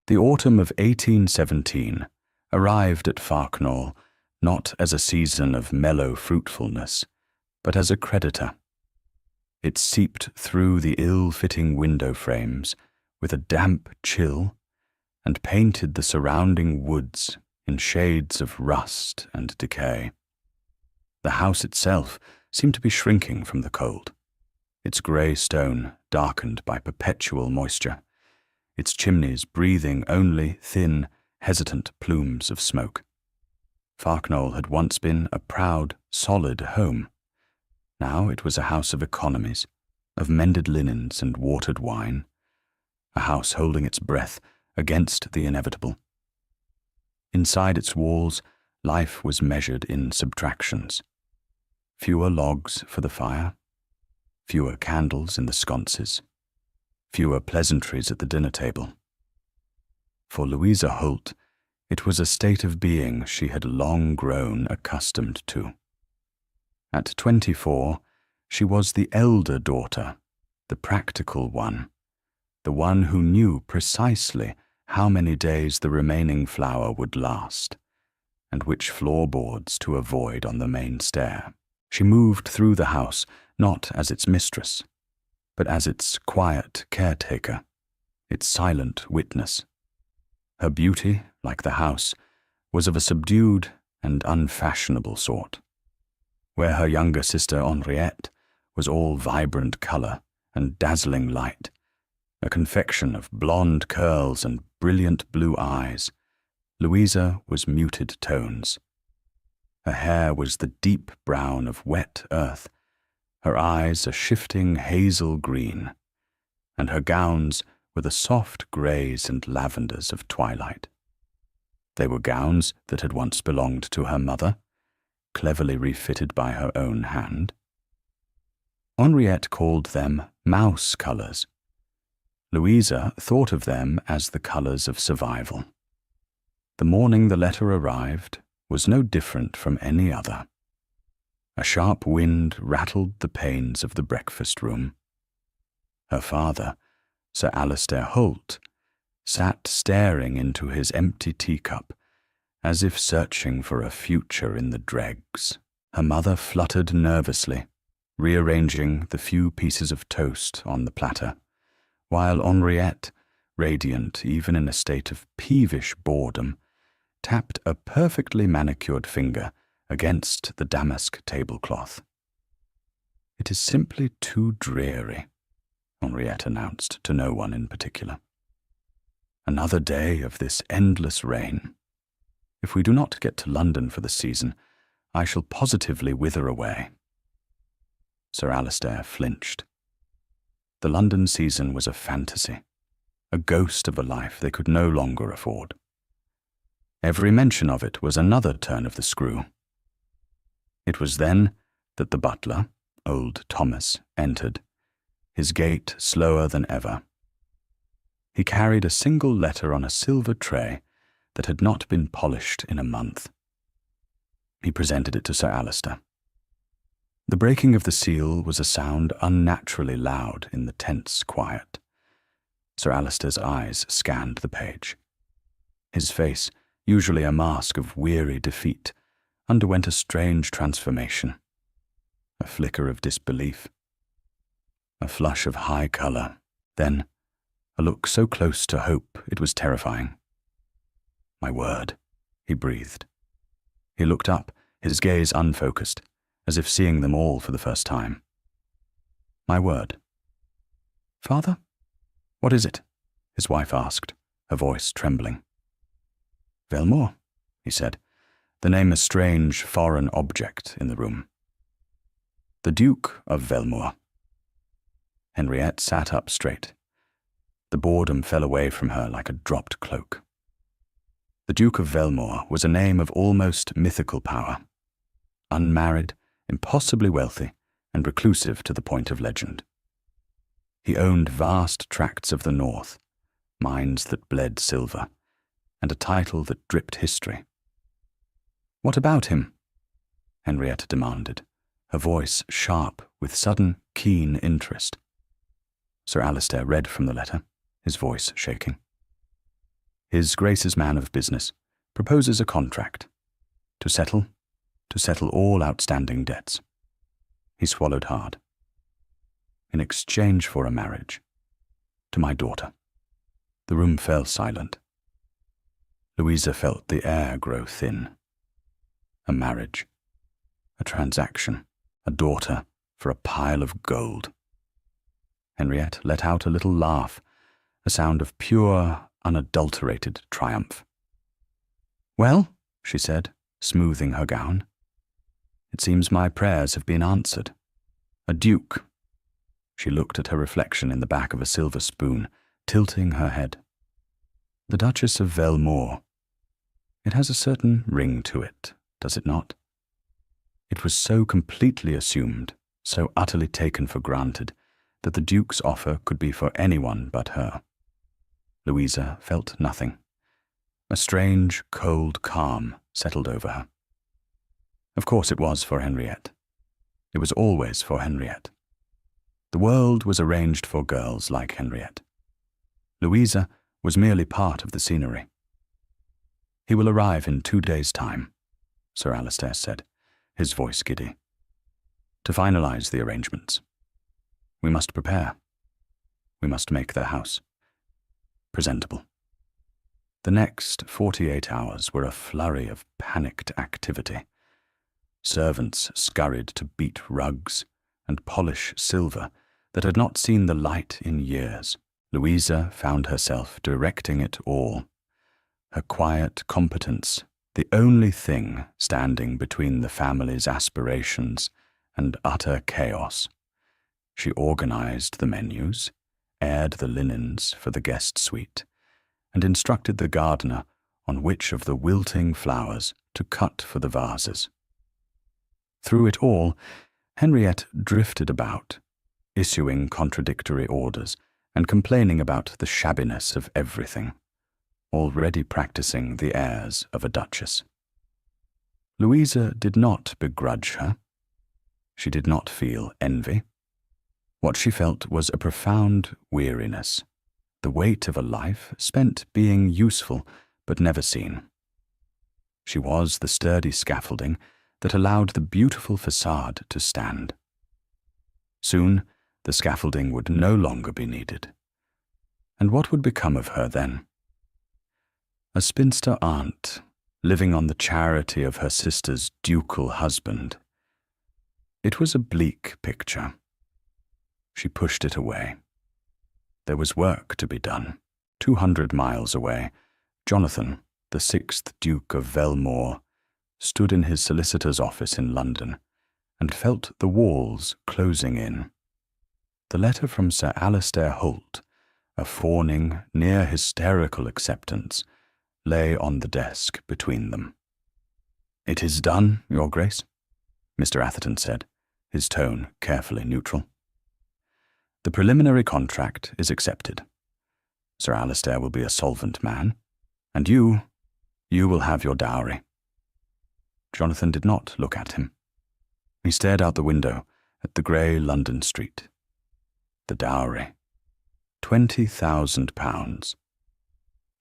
The autumn of 1817 arrived at Farknall not as a season of mellow fruitfulness, but as a creditor. It seeped through the ill-fitting window frames with a damp chill and painted the surrounding woods in shades of rust and decay. The house itself seemed to be shrinking from the cold, its grey stone darkened by perpetual moisture, its chimneys breathing only thin, hesitant plumes of smoke. Farknall had once been a proud, solid home. Now it was a house of economies, of mended linens and watered wine, a house holding its breath against the inevitable. Inside its walls, life was measured in subtractions. Fewer logs for the fire, fewer candles in the sconces, fewer pleasantries at the dinner table. For Louisa Holt, it was a state of being she had long grown accustomed to. At 24, she was the elder daughter, the practical one, the one who knew precisely how many days the remaining flour would last, and which floorboards to avoid on the main stair. She moved through the house not as its mistress, but as its quiet caretaker, its silent witness. Her beauty, like the house, was of a subdued and unfashionable sort. Where her younger sister Henriette was all vibrant colour and dazzling light, a confection of blonde curls and brilliant blue eyes, Louisa was muted tones. Her hair was the deep brown of wet earth, her eyes a shifting hazel green, and her gowns were the soft greys and lavenders of twilight. They were gowns that had once belonged to her mother, cleverly refitted by her own hand. Henriette called them mouse colours. Louisa thought of them as the colours of survival. The morning the letter arrived was no different from any other. A sharp wind rattled the panes of the breakfast room. Her father, Sir Alistair Holt, sat staring into his empty teacup, as if searching for a future in the dregs. Her mother fluttered nervously, rearranging the few pieces of toast on the platter, while Henriette, radiant even in a state of peevish boredom, tapped a perfectly manicured finger against the damask tablecloth. "It is simply too dreary," Henriette announced to no one in particular. "Another day of this endless rain. If we do not get to London for the season, I shall positively wither away." Sir Alistair flinched. The London season was a fantasy, a ghost of a life they could no longer afford. Every mention of it was another turn of the screw. It was then that the butler, old Thomas, entered, his gait slower than ever. He carried a single letter on a silver tray that had not been polished in a month. He presented it to Sir Alistair. The breaking of the seal was a sound unnaturally loud in the tense quiet. Sir Alistair's eyes scanned the page. His face, usually a mask of weary defeat, underwent a strange transformation. A flicker of disbelief, a flush of high colour, then a look so close to hope it was terrifying. "My word," he breathed. He looked up, his gaze unfocused, as if seeing them all for the first time. "My word." "Father? What is it?" his wife asked, her voice trembling. "Velmore," he said, the name a strange, foreign object in the room. "The Duke of Velmore." Henriette sat up straight. The boredom fell away from her like a dropped cloak. The Duke of Velmore was a name of almost mythical power. Unmarried, impossibly wealthy, and reclusive to the point of legend. He owned vast tracts of the north, mines that bled silver, and a title that dripped history. "What about him?" Henriette demanded, her voice sharp with sudden, keen interest. Sir Alistair read from the letter, his voice shaking. His Grace's man of business proposes a contract to settle all outstanding debts. He swallowed hard. In exchange for a marriage to my daughter. The room fell silent. Louisa felt the air grow thin. A marriage, a transaction, a daughter for a pile of gold. Henriette let out a little laugh, a sound of pure, unadulterated triumph. "Well," she said, smoothing her gown, "it seems my prayers have been answered. A duke." She looked at her reflection in the back of a silver spoon, tilting her head. "The Duchess of Velmore. It has a certain ring to it, does it not?" It was so completely assumed, so utterly taken for granted, that the Duke's offer could be for anyone but her. Louisa felt nothing. A strange, cold calm settled over her. Of course it was for Henriette. It was always for Henriette. The world was arranged for girls like Henriette. Louisa was merely part of the scenery. "He will arrive in 2 days' time," Sir Alistair said, his voice giddy. "To finalize the arrangements. We must prepare. We must make their house presentable." The next 48 hours were a flurry of panicked activity. Servants scurried to beat rugs and polish silver that had not seen the light in years. Louisa found herself directing it all. Her quiet competence, the only thing standing between the family's aspirations and utter chaos. She organized the menus, aired the linens for the guest suite, and instructed the gardener on which of the wilting flowers to cut for the vases. Through it all, Henriette drifted about, issuing contradictory orders and complaining about the shabbiness of everything, already practicing the airs of a duchess. Louisa did not begrudge her. She did not feel envy. What she felt was a profound weariness, the weight of a life spent being useful but never seen. She was the sturdy scaffolding that allowed the beautiful facade to stand. Soon, the scaffolding would no longer be needed. And what would become of her then? A spinster aunt, living on the charity of her sister's ducal husband. It was a bleak picture. She pushed it away. There was work to be done. 200 miles away, Jonathan, the 6th Duke of Velmore, stood in his solicitor's office in London and felt the walls closing in. The letter from Sir Alistair Holt, a fawning, near-hysterical acceptance, lay on the desk between them. "It is done, Your Grace," Mr. Atherton said, his tone carefully neutral. "The preliminary contract is accepted. Sir Alistair will be a solvent man, and you will have your dowry." Jonathan did not look at him. He stared out the window at the grey London street. The dowry. £20,000.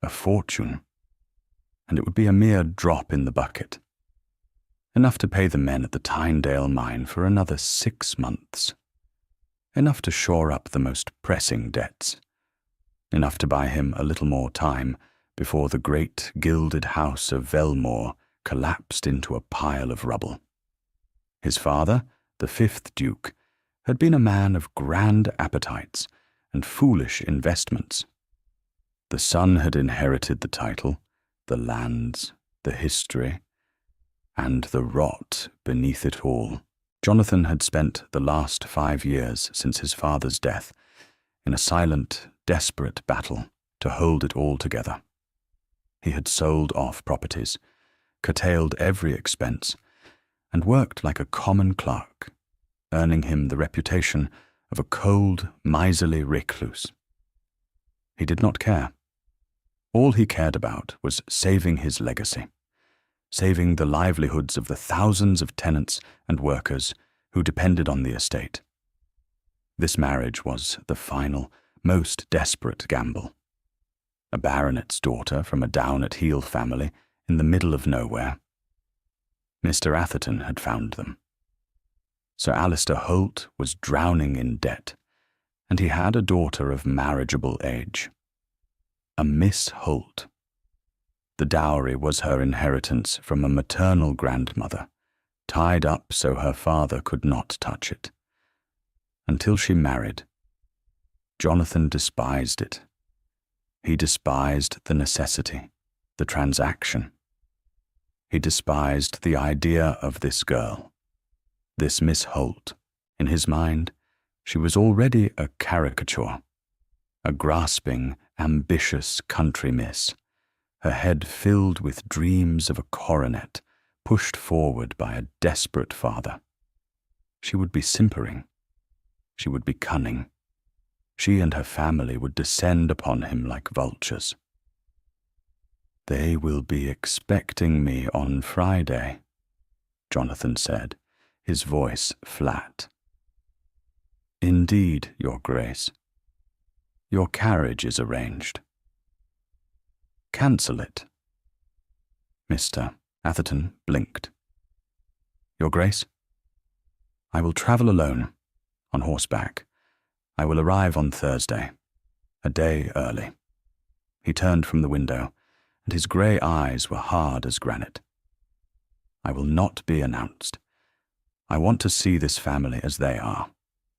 A fortune. And it would be a mere drop in the bucket. Enough to pay the men at the Tynedale mine for another 6 months. Enough to shore up the most pressing debts. Enough to buy him a little more time before the great gilded house of Velmore collapsed into a pile of rubble. His father, the 5th Duke, had been a man of grand appetites and foolish investments. The son had inherited the title, the lands, the history, and the rot beneath it all. Jonathan had spent the last 5 years since his father's death in a silent, desperate battle to hold it all together. He had sold off properties, curtailed every expense, and worked like a common clerk, earning him the reputation of a cold, miserly recluse. He did not care. All he cared about was saving his legacy, saving the livelihoods of the thousands of tenants and workers who depended on the estate. This marriage was the final, most desperate gamble. a baronet's daughter from a down-at-heel family in the middle of nowhere. Mr. Atherton had found them. Sir Alistair Holt was drowning in debt, and he had a daughter of marriageable age. A Miss Holt. The dowry was her inheritance from a maternal grandmother, tied up so her father could not touch it. Until she married. Jonathan despised it. He despised the necessity, the transaction. He despised the idea of this girl, this Miss Holt. In his mind, she was already a caricature, a grasping, ambitious country miss, her head filled with dreams of a coronet, pushed forward by a desperate father. She would be simpering. She would be cunning. She and her family would descend upon him like vultures. "They will be expecting me on Friday," Jonathan said, his voice flat. "Indeed, Your Grace. Your carriage is arranged." "Cancel it." Mr. Atherton blinked. "Your Grace, I will travel alone, on horseback. I will arrive on Thursday, a day early." He turned from the window, and his grey eyes were hard as granite. "I will not be announced. I want to see this family as they are,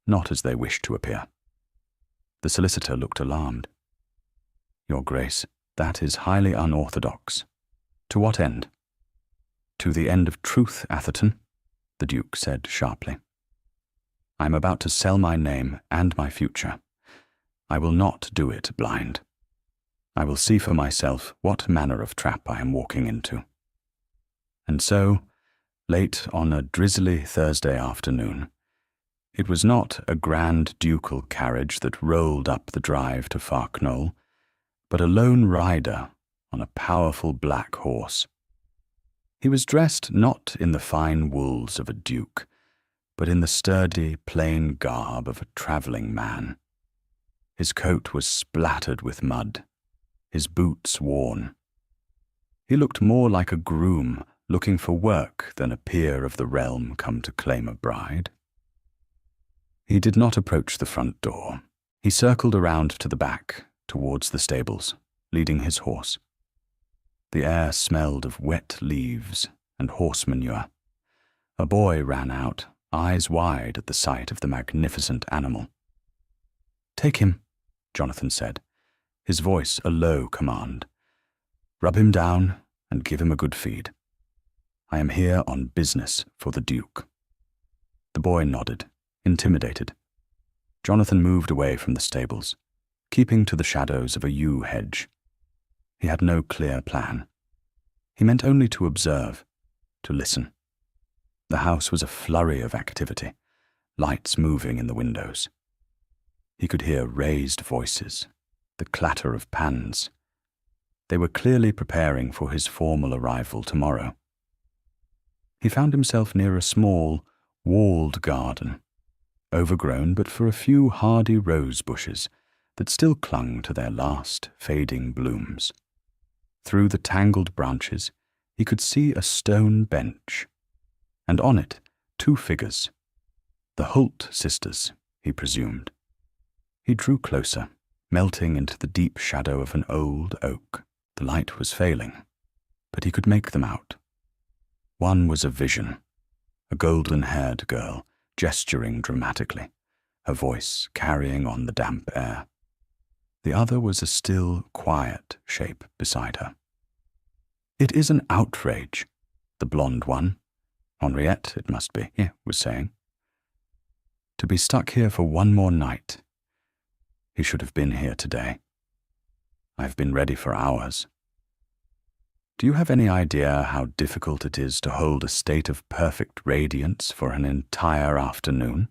not as they wish to appear." The solicitor looked alarmed. "Your Grace, that is highly unorthodox. To what end?" "To the end of truth, Atherton," the Duke said sharply. "I am about to sell my name and my future. I will not do it blind. I will see for myself what manner of trap I am walking into." And so, late on a drizzly Thursday afternoon, it was not a grand ducal carriage that rolled up the drive to Farknowle, but a lone rider on a powerful black horse. He was dressed not in the fine wools of a duke, but in the sturdy, plain garb of a travelling man. His coat was splattered with mud, his boots worn. He looked more like a groom looking for work than a peer of the realm come to claim a bride. He did not approach the front door. He circled around to the back, towards the stables, leading his horse. The air smelled of wet leaves and horse manure. A boy ran out, eyes wide at the sight of the magnificent animal. "Take him," Jonathan said, his voice a low command. "Rub him down and give him a good feed. I am here on business for the Duke." The boy nodded, intimidated. Jonathan moved away from the stables, keeping to the shadows of a yew hedge. He had no clear plan. He meant only to observe, to listen. The house was a flurry of activity, lights moving in the windows. He could hear raised voices, the clatter of pans. They were clearly preparing for his formal arrival tomorrow. He found himself near a small, walled garden, overgrown but for a few hardy rose bushes that still clung to their last fading blooms. Through the tangled branches, he could see a stone bench, and on it 2 figures, the Holt sisters, he presumed. He drew closer, melting into the deep shadow of an old oak. The light was failing, but he could make them out. One was a vision, a golden-haired girl, gesturing dramatically, her voice carrying on the damp air. The other was a still, quiet shape beside her. "It is an outrage," the blonde one, Henriette it must be, was saying. "To be stuck here for one more night. He should have been here today. I've been ready for hours. Do you have any idea how difficult it is to hold a state of perfect radiance for an entire afternoon?"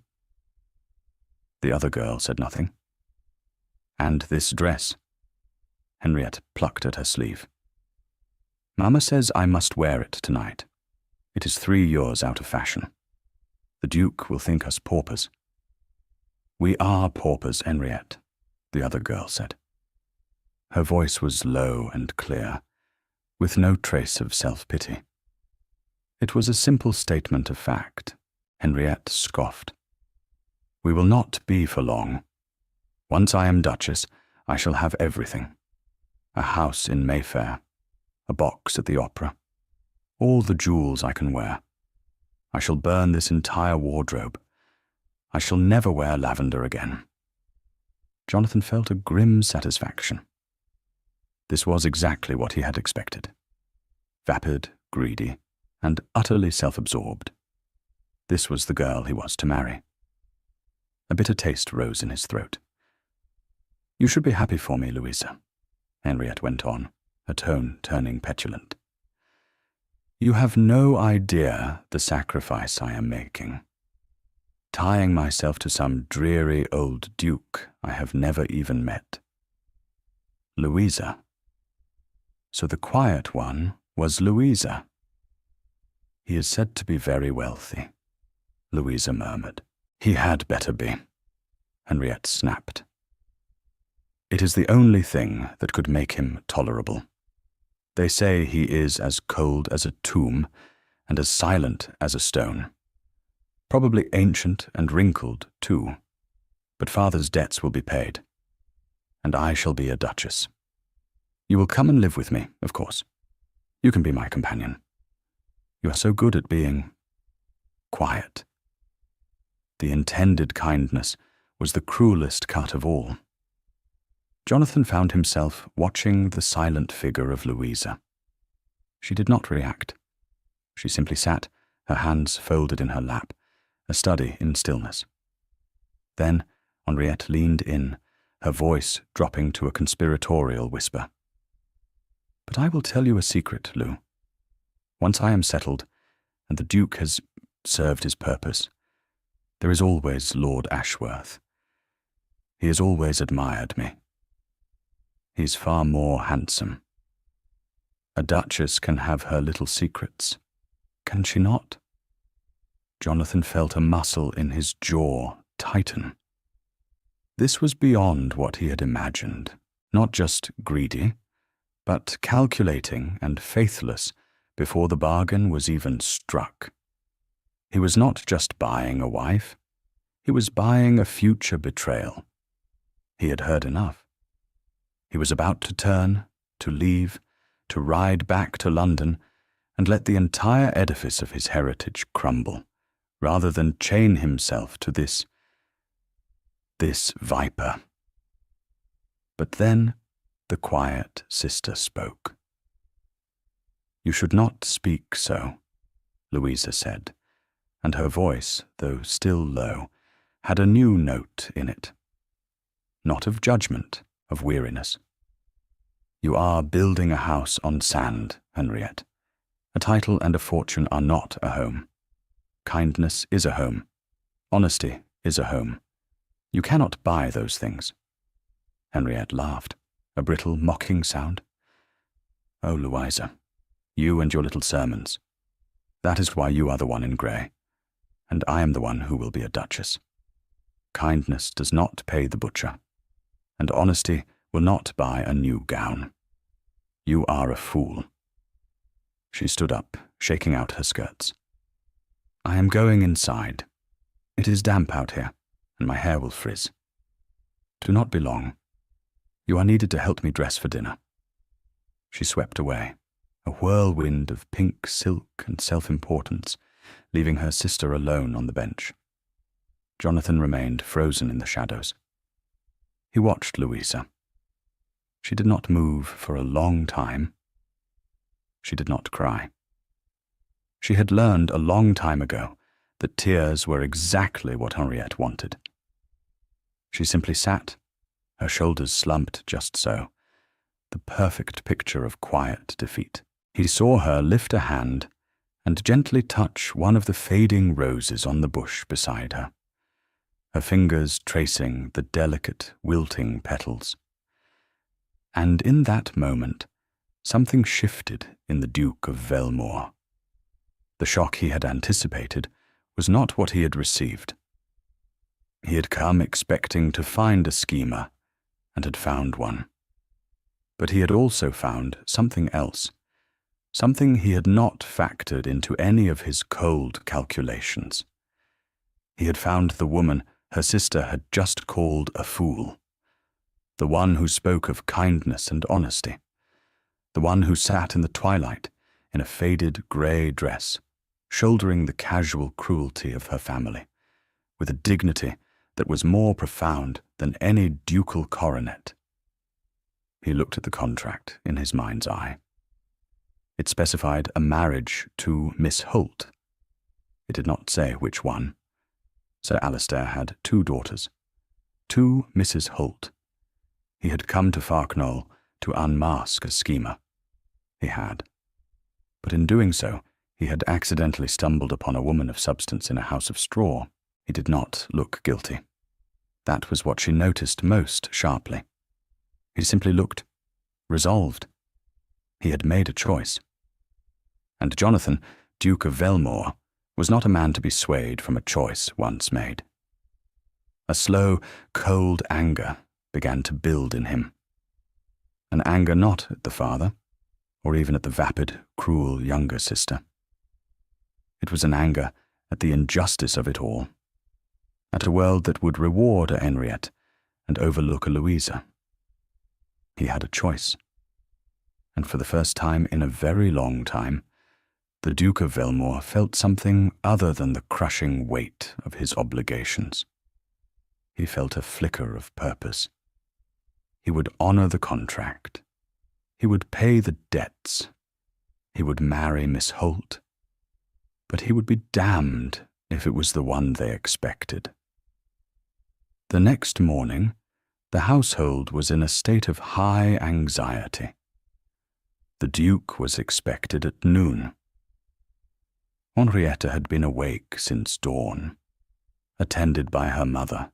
The other girl said nothing. "And this dress?" Henriette plucked at her sleeve. "Mamma says I must wear it tonight. It is 3 years out of fashion. The Duke will think us paupers." "We are paupers, Henriette," the other girl said. Her voice was low and clear, with no trace of self-pity. It was a simple statement of fact. Henriette scoffed. "We will not be for long. Once I am Duchess, I shall have everything. A house in Mayfair, a box at the opera, all the jewels I can wear. I shall burn this entire wardrobe. I shall never wear lavender again." Jonathan felt a grim satisfaction. This was exactly what he had expected. Vapid, greedy, and utterly self-absorbed. This was the girl he was to marry. A bitter taste rose in his throat. "You should be happy for me, Louisa," Henriette went on, her tone turning petulant. "You have no idea the sacrifice I am making. Tying myself to some dreary old duke I have never even met. Louisa. So the quiet one was Louisa." "He is said to be very wealthy," Louisa murmured. "He had better be," Henriette snapped. "It is the only thing that could make him tolerable. They say he is as cold as a tomb and as silent as a stone. Probably ancient and wrinkled, too. But father's debts will be paid, and I shall be a duchess. You will come and live with me, of course. You can be my companion. You are so good at being quiet." The intended kindness was the cruelest cut of all. Jonathan found himself watching the silent figure of Louisa. She did not react. She simply sat, her hands folded in her lap, a study in stillness. Then Henriette leaned in, her voice dropping to a conspiratorial whisper. "But I will tell you a secret, Lou. Once I am settled, and the Duke has served his purpose, there is always Lord Ashworth. He has always admired me. He's far more handsome. A duchess can have her little secrets, can she not?" Jonathan felt a muscle in his jaw tighten. This was beyond what he had imagined, not just greedy, but calculating and faithless before the bargain was even struck. He was not just buying a wife, he was buying a future betrayal. He had heard enough. He was about to turn, to leave, to ride back to London, and let the entire edifice of his heritage crumble, rather than chain himself to this viper. But then the quiet sister spoke. "You should not speak so," Louisa said, and her voice, though still low, had a new note in it. Not of judgment, of weariness. "You are building a house on sand, Henriette. A title and a fortune are not a home. Kindness is a home. Honesty is a home. You cannot buy those things." Henriette laughed, a brittle, mocking sound. "Oh, Louisa, you and your little sermons. That is why you are the one in grey, and I am the one who will be a duchess. Kindness does not pay the butcher, and honesty will not buy a new gown. You are a fool." She stood up, shaking out her skirts. "I am going inside. It is damp out here, and my hair will frizz. Do not be long. You are needed to help me dress for dinner." She swept away, a whirlwind of pink silk and self-importance, leaving her sister alone on the bench. Jonathan remained frozen in the shadows. He watched Louisa. She did not move for a long time. She did not cry. She had learned a long time ago that tears were exactly what Henriette wanted. She simply sat, her shoulders slumped just so, the perfect picture of quiet defeat. He saw her lift a hand and gently touch one of the fading roses on the bush beside her, her fingers tracing the delicate, wilting petals. And in that moment, something shifted in the Duke of Velmore. The shock he had anticipated was not what he had received. He had come expecting to find a schemer, and had found one. But he had also found something else, something he had not factored into any of his cold calculations. He had found the woman her sister had just called a fool, the one who spoke of kindness and honesty, the one who sat in the twilight in a faded grey dress, shouldering the casual cruelty of her family, with a dignity that was more profound than any ducal coronet. He looked at the contract in his mind's eye. It specified a marriage to Miss Holt. It did not say which one. Sir Alistair had 2 daughters, 2 Mrs. Holt. He had come to Farknol to unmask a schemer. He had. But in doing so, he had accidentally stumbled upon a woman of substance in a house of straw. He did not look guilty. That was what she noticed most sharply. He simply looked resolved. He had made a choice. And Jonathan, Duke of Velmore, was not a man to be swayed from a choice once made. A slow, cold anger began to build in him. An anger not at the father, or even at the vapid, cruel younger sister. It was an anger at the injustice of it all, at a world that would reward a Henriette and overlook a Louisa. He had a choice, and for the first time in a very long time, the Duke of Velmore felt something other than the crushing weight of his obligations. He felt a flicker of purpose. He would honor the contract. He would pay the debts. He would marry Miss Holt. But he would be damned if it was the one they expected. The next morning, the household was in a state of high anxiety. The Duke was expected at noon. Henrietta had been awake since dawn, attended by her mother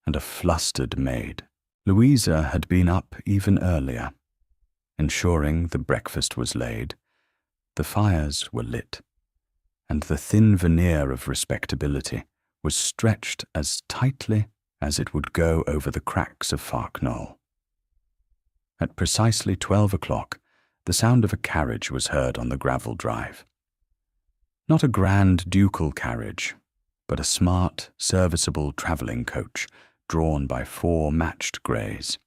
and a flustered maid. Louisa had been up even earlier, ensuring the breakfast was laid, the fires were lit, and the thin veneer of respectability was stretched as tightly as it would go over the cracks of Farknol. At precisely 12 o'clock, the sound of a carriage was heard on the gravel drive. Not a grand ducal carriage, but a smart, serviceable travelling coach drawn by 4 matched greys.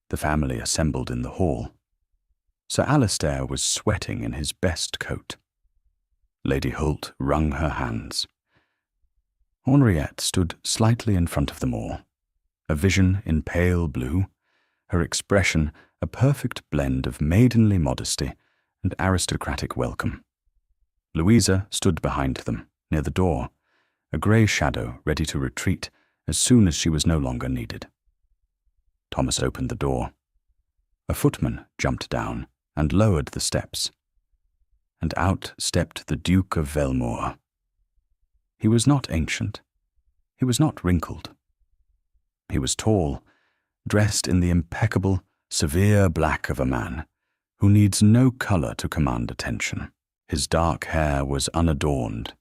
The family assembled in the hall. Sir Alistair was sweating in his best coat. Lady Holt wrung her hands. Henriette stood slightly in front of them all, a vision in pale blue, her expression a perfect blend of maidenly modesty and aristocratic welcome. Louisa stood behind them, near the door, a grey shadow ready to retreat as soon as she was no longer needed. Thomas opened the door. A footman jumped down and lowered the steps, and out stepped the Duke of Velmore. He was not ancient. He was not wrinkled. He was tall, dressed in the impeccable, severe black of a man who needs no colour to command attention. His dark hair was unadorned,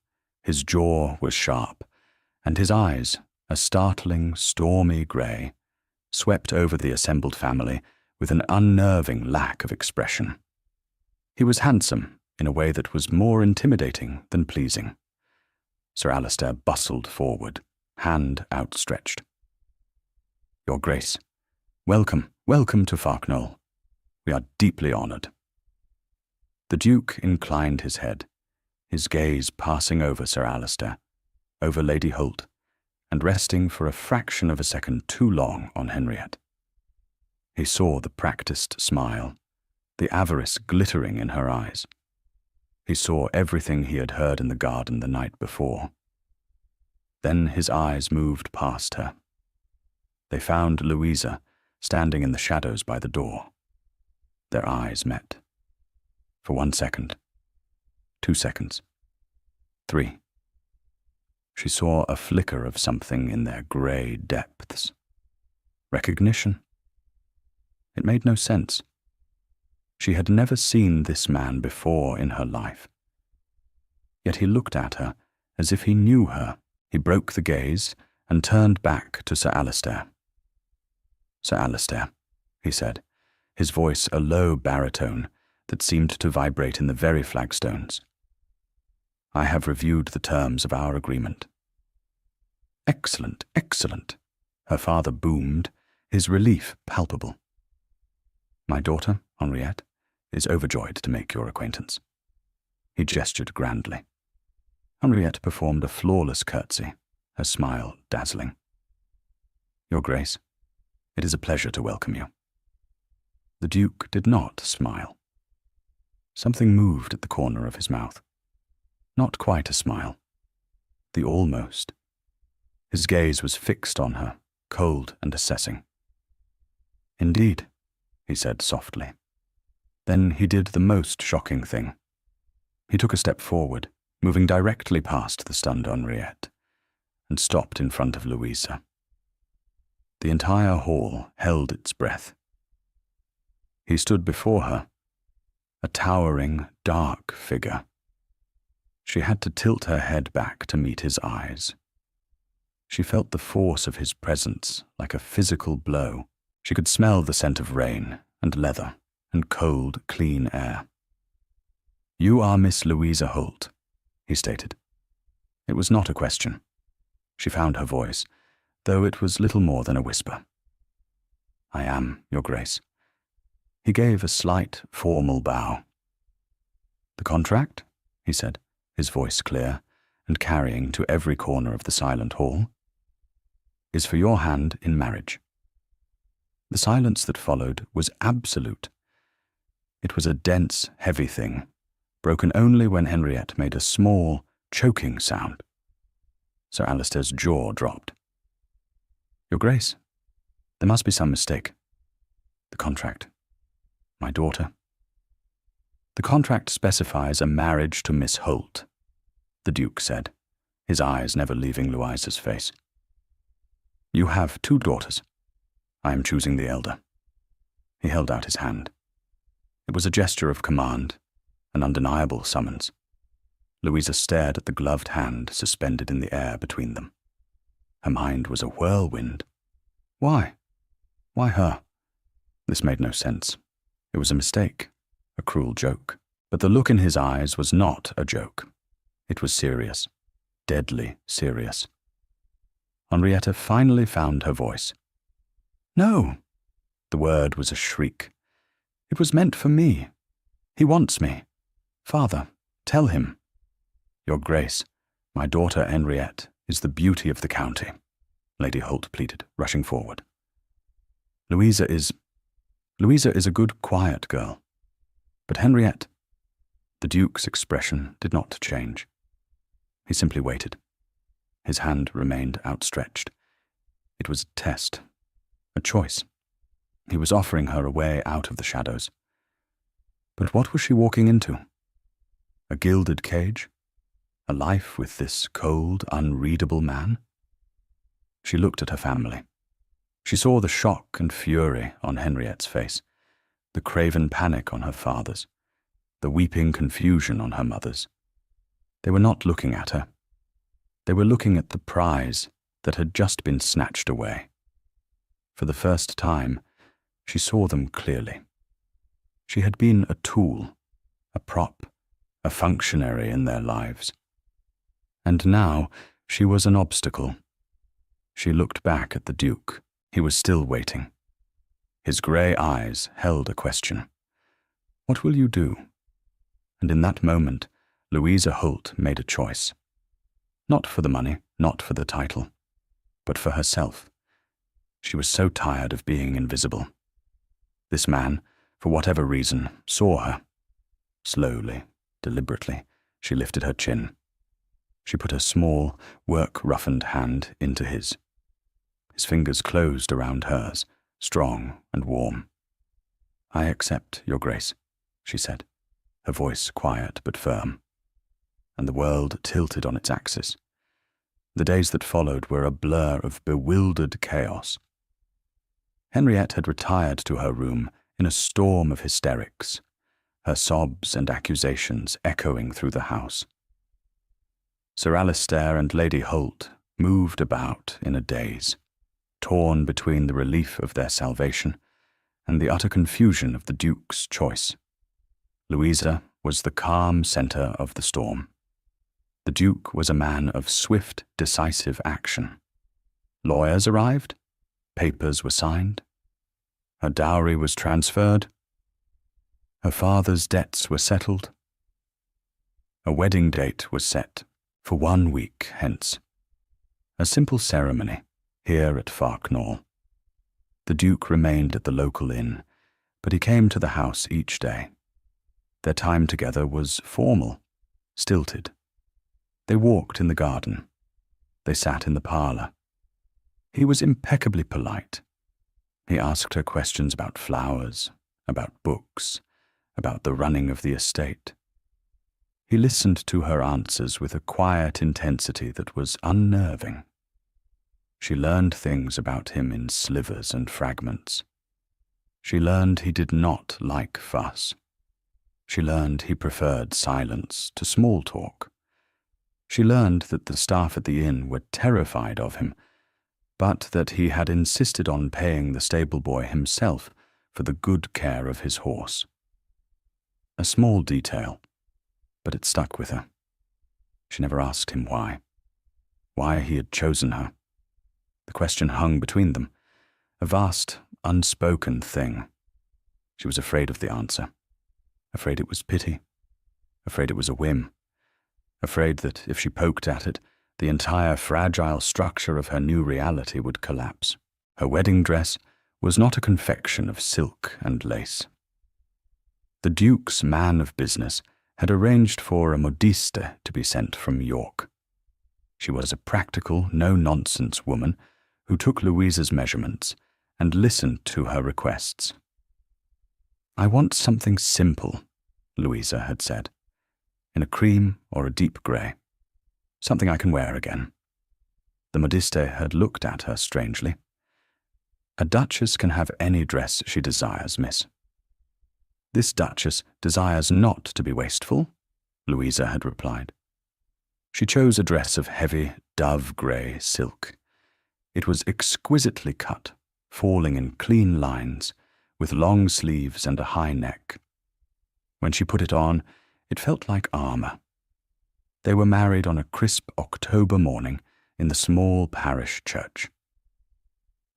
his jaw was sharp, and his eyes, a startling, stormy grey, swept over the assembled family with an unnerving lack of expression. He was handsome in a way that was more intimidating than pleasing. Sir Alistair bustled forward, hand outstretched. Your Grace, welcome, welcome to Farknol. We are deeply honoured. The Duke inclined his head, his gaze passing over Sir Alistair, over Lady Holt, and resting for a fraction of a second too long on Henriette. He saw the practised smile, the avarice glittering in her eyes. He saw everything he had heard in the garden the night before. Then his eyes moved past her. They found Louisa standing in the shadows by the door. Their eyes met. For 1 second, 2 seconds, 3. She saw a flicker of something in their grey depths. Recognition? It made no sense. She had never seen this man before in her life. Yet he looked at her as if he knew her. He broke the gaze and turned back to Sir Alistair. Sir Alistair, he said, his voice a low baritone that seemed to vibrate in the very flagstones. "I have reviewed the terms of our agreement." "Excellent, excellent," her father boomed, his relief palpable. "My daughter, Henriette, is overjoyed to make your acquaintance." He gestured grandly. Henriette performed a flawless curtsy, her smile dazzling. "Your Grace, it is a pleasure to welcome you." The Duke did not smile. Something moved at the corner of his mouth. Not quite a smile. The almost. His gaze was fixed on her, cold and assessing. "Indeed," he said softly. Then he did the most shocking thing. He took a step forward, moving directly past the stunned Henriette, and stopped in front of Louisa. The entire hall held its breath. He stood before her, a towering, dark figure. She had to tilt her head back to meet his eyes. She felt the force of his presence like a physical blow. She could smell the scent of rain and leather and cold, clean air. "You are Miss Louisa Holt," he stated. It was not a question. She found her voice, though it was little more than a whisper. "I am, Your Grace." He gave a slight, formal bow. "The contract?" he said, his voice clear and carrying to every corner of the silent hall, "is for your hand in marriage." The silence that followed was absolute. It was a dense, heavy thing, broken only when Henriette made a small, choking sound. Sir Alistair's jaw dropped. "Your Grace, there must be some mistake. The contract. My daughter." "The contract specifies a marriage to Miss Holt," the Duke said, his eyes never leaving Louisa's face. "You have 2 daughters. I am choosing the elder." He held out his hand. It was a gesture of command, an undeniable summons. Louisa stared at the gloved hand suspended in the air between them. Her mind was a whirlwind. Why? Why her? This made no sense. It was a mistake, a cruel joke. But the look in his eyes was not a joke. It was serious, deadly serious. Henrietta finally found her voice. "No!" The word was a shriek. "It was meant for me. He wants me. Father, tell him." "Your Grace, my daughter Henriette is the beauty of the county," Lady Holt pleaded, rushing forward. Louisa is a good, quiet girl. But Henriette..." The Duke's expression did not change. He simply waited. His hand remained outstretched. It was a test, a choice. He was offering her a way out of the shadows. But what was she walking into? A gilded cage? A life with this cold, unreadable man? She looked at her family. She saw the shock and fury on Henriette's face, the craven panic on her father's, the weeping confusion on her mother's. They were not looking at her. They were looking at the prize that had just been snatched away. For the first time, she saw them clearly. She had been a tool, a prop, a functionary in their lives. And now she was an obstacle. She looked back at the Duke. He was still waiting. His grey eyes held a question. "What will you do?" And in that moment, Louisa Holt made a choice. Not for the money, not for the title, but for herself. She was so tired of being invisible. This man, for whatever reason, saw her. Slowly, deliberately, she lifted her chin. She put her small, work-roughened hand into his. His fingers closed around hers, strong and warm. "I accept, Your Grace," she said, her voice quiet but firm. And the world tilted on its axis. The days that followed were a blur of bewildered chaos. Henriette had retired to her room in a storm of hysterics, her sobs and accusations echoing through the house. Sir Alistair and Lady Holt moved about in a daze, torn between the relief of their salvation and the utter confusion of the Duke's choice. Louisa was the calm centre of the storm. The Duke was a man of swift, decisive action. Lawyers arrived, papers were signed, her dowry was transferred, her father's debts were settled. A wedding date was set for 1 week hence. A simple ceremony here at Farknall. The Duke remained at the local inn, but he came to the house each day. Their time together was formal, stilted. They walked in the garden. They sat in the parlour. He was impeccably polite. He asked her questions about flowers, about books, about the running of the estate. He listened to her answers with a quiet intensity that was unnerving. She learned things about him in slivers and fragments. She learned he did not like fuss. She learned he preferred silence to small talk. She learned that the staff at the inn were terrified of him, but that he had insisted on paying the stable boy himself for the good care of his horse. A small detail, but it stuck with her. She never asked him why he had chosen her. The question hung between them, a vast, unspoken thing. She was afraid of the answer, afraid it was pity, afraid it was a whim, afraid that if she poked at it, the entire fragile structure of her new reality would collapse. Her wedding dress was not a confection of silk and lace. The Duke's man of business had arranged for a modiste to be sent from York. She was a practical, no-nonsense woman who took Louisa's measurements and listened to her requests. "I want something simple," Louisa had said, "in a cream or a deep grey. Something I can wear again." The modiste had looked at her strangely. "A duchess can have any dress she desires, miss." "This duchess desires not to be wasteful," Louisa had replied. She chose a dress of heavy, dove-grey silk. It was exquisitely cut, falling in clean lines, with long sleeves and a high neck. When she put it on, it felt like armour. They were married on a crisp October morning in the small parish church.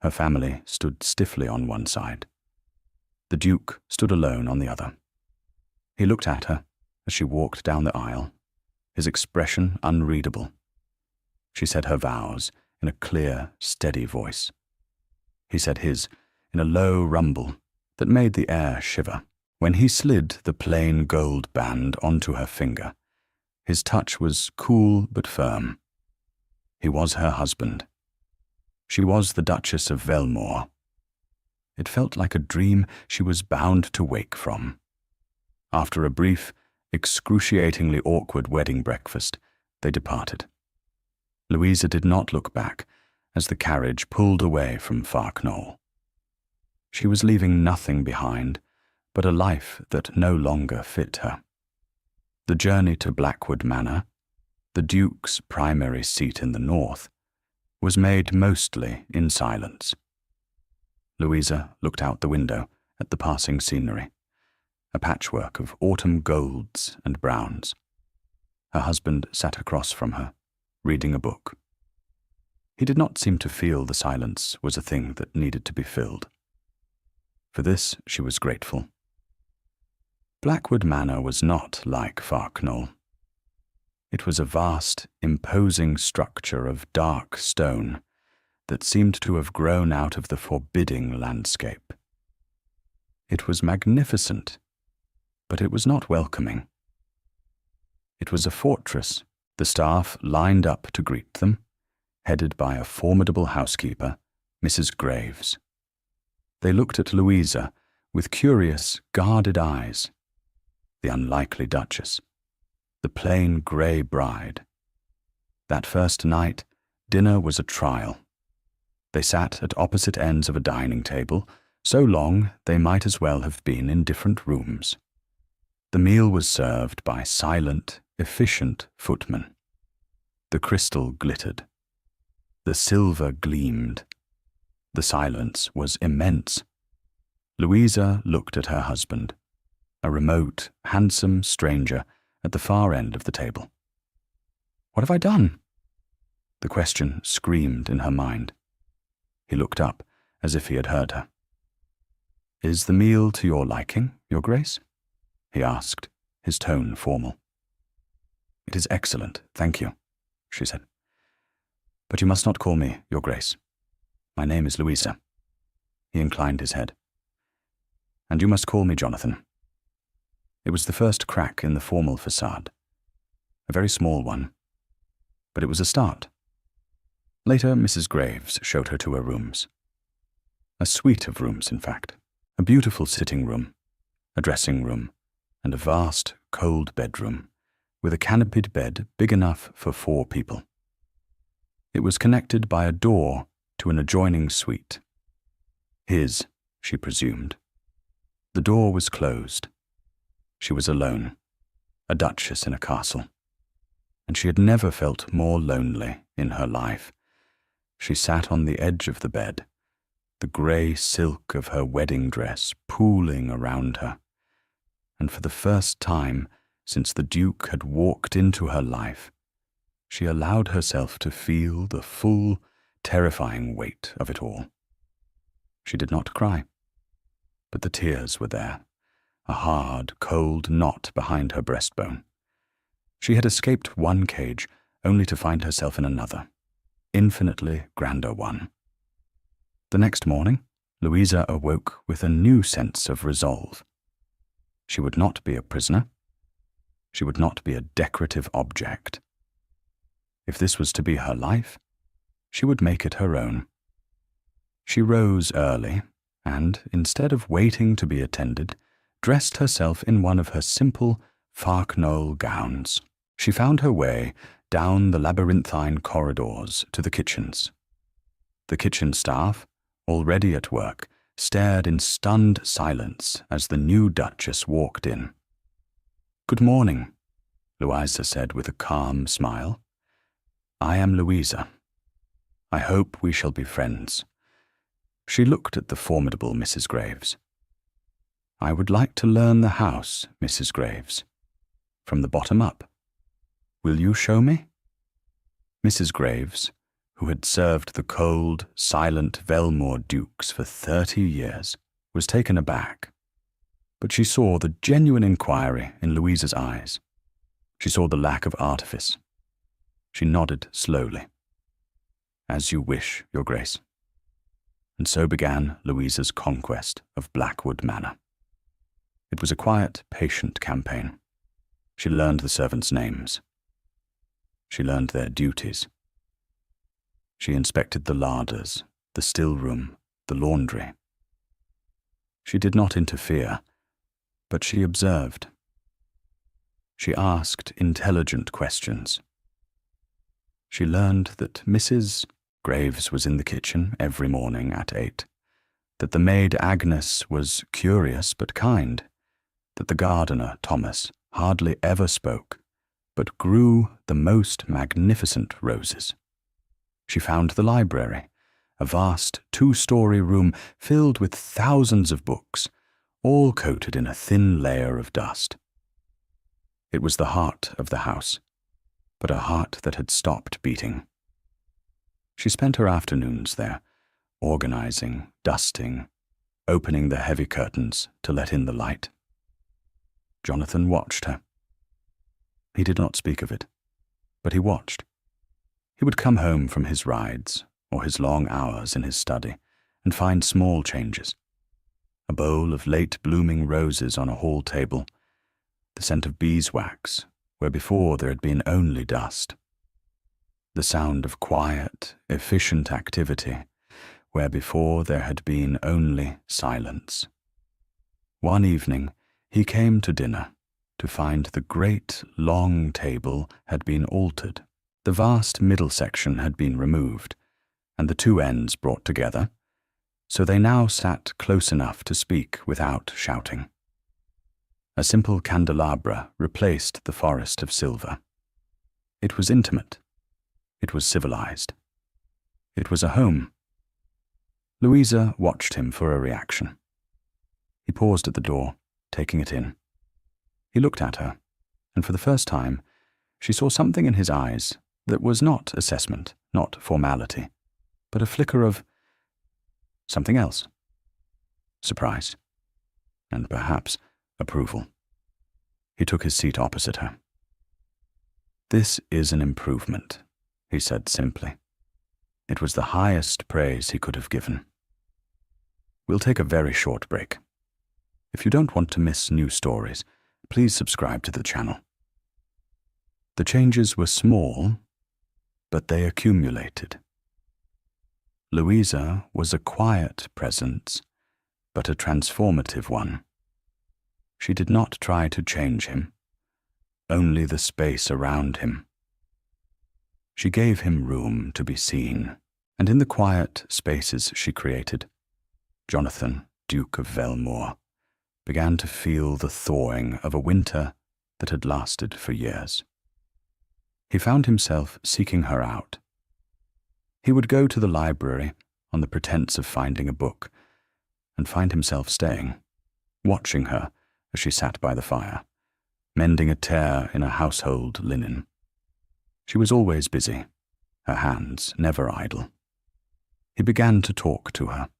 Her family stood stiffly on one side. The Duke stood alone on the other. He looked at her as she walked down the aisle, his expression unreadable. She said her vows in a clear, steady voice. He said his in a low rumble that made the air shiver. When he slid the plain gold band onto her finger, his touch was cool but firm. He was her husband. She was the Duchess of Velmore. It felt like a dream she was bound to wake from. After a brief, excruciatingly awkward wedding breakfast, they departed. Louisa did not look back as the carriage pulled away from Farknall. She was leaving nothing behind but a life that no longer fit her. The journey to Blackwood Manor, the Duke's primary seat in the north, was made mostly in silence. Louisa looked out the window at the passing scenery, a patchwork of autumn golds and browns. Her husband sat across from her, reading a book. He did not seem to feel the silence was a thing that needed to be filled. For this she was grateful. Blackwood Manor was not like Farknall. It was a vast, imposing structure of dark stone that seemed to have grown out of the forbidding landscape. It was magnificent, but it was not welcoming. It was a fortress. The staff lined up to greet them, headed by a formidable housekeeper, Mrs. Graves. They looked at Louisa with curious, guarded eyes. The unlikely Duchess, the plain grey bride. That first night, dinner was a trial. They sat at opposite ends of a dining table, so long they might as well have been in different rooms. The meal was served by silent, efficient footmen. The crystal glittered. The silver gleamed. The silence was immense. Louisa looked at her husband, a remote, handsome stranger at the far end of the table. "What have I done?" The question screamed in her mind. He looked up, as if he had heard her. "Is the meal to your liking, Your Grace?" he asked, his tone formal. "It is excellent, thank you," she said. "But you must not call me Your Grace. My name is Louisa." He inclined his head. "And you must call me Jonathan." It was the first crack in the formal facade. A very small one, but it was a start. Later, Mrs. Graves showed her to her rooms. A suite of rooms, in fact. A beautiful sitting room, a dressing room, and a vast, cold bedroom, with a canopied bed big enough for 4 people. It was connected by a door to an adjoining suite. His, she presumed. The door was closed. She was alone, a duchess in a castle, and she had never felt more lonely in her life. She sat on the edge of the bed, the grey silk of her wedding dress pooling around her, and for the first time since the Duke had walked into her life, she allowed herself to feel the full, terrifying weight of it all. She did not cry, but the tears were there, a hard, cold knot behind her breastbone. She had escaped one cage only to find herself in another, infinitely grander one. The next morning, Louisa awoke with a new sense of resolve. She would not be a prisoner. She would not be a decorative object. If this was to be her life, she would make it her own. She rose early and, instead of waiting to be attended, dressed herself in one of her simple Farknole gowns. She found her way down the labyrinthine corridors to the kitchens. The kitchen staff, already at work, stared in stunned silence as the new Duchess walked in. "Good morning," Louisa said with a calm smile. "I am Louisa. I hope we shall be friends." She looked at the formidable Mrs. Graves. "I would like to learn the house, Mrs. Graves, from the bottom up. Will you show me?" Mrs. Graves, who had served the cold, silent Velmore dukes for 30 years, was taken aback. But she saw the genuine inquiry in Louisa's eyes. She saw the lack of artifice. She nodded slowly. "As you wish, Your Grace." And so began Louisa's conquest of Blackwood Manor. It was a quiet, patient campaign. She learned the servants' names. She learned their duties. She inspected the larders, the still room, the laundry. She did not interfere, but she observed. She asked intelligent questions. She learned that Mrs. Graves was in the kitchen every morning at 8, that the maid Agnes was curious but kind, that the gardener, Thomas, hardly ever spoke, but grew the most magnificent roses. She found the library, a vast 2-story room filled with thousands of books, all coated in a thin layer of dust. It was the heart of the house, but a heart that had stopped beating. She spent her afternoons there, organizing, dusting, opening the heavy curtains to let in the light. Jonathan watched her. He did not speak of it, but he watched. He would come home from his rides or his long hours in his study and find small changes. A bowl of late-blooming roses on a hall table, the scent of beeswax where before there had been only dust, the sound of quiet, efficient activity where before there had been only silence. One evening he came to dinner to find the great, long table had been altered. The vast middle section had been removed, and the 2 ends brought together, so they now sat close enough to speak without shouting. A simple candelabra replaced the forest of silver. It was intimate. It was civilized. It was a home. Louisa watched him for a reaction. He paused at the door, taking it in. He looked at her, and for the first time, she saw something in his eyes that was not assessment, not formality, but a flicker of something else. Surprise, and perhaps approval. He took his seat opposite her. "This is an improvement," he said simply. It was the highest praise he could have given. "We'll take a very short break. If you don't want to miss new stories, please subscribe to the channel." The changes were small, but they accumulated. Louisa was a quiet presence, but a transformative one. She did not try to change him, only the space around him. She gave him room to be seen, and in the quiet spaces she created, Jonathan, Duke of Velmore, began to feel the thawing of a winter that had lasted for years. He found himself seeking her out. He would go to the library on the pretense of finding a book, and find himself staying, watching her as she sat by the fire, mending a tear in a household linen. She was always busy, her hands never idle. He began to talk to her,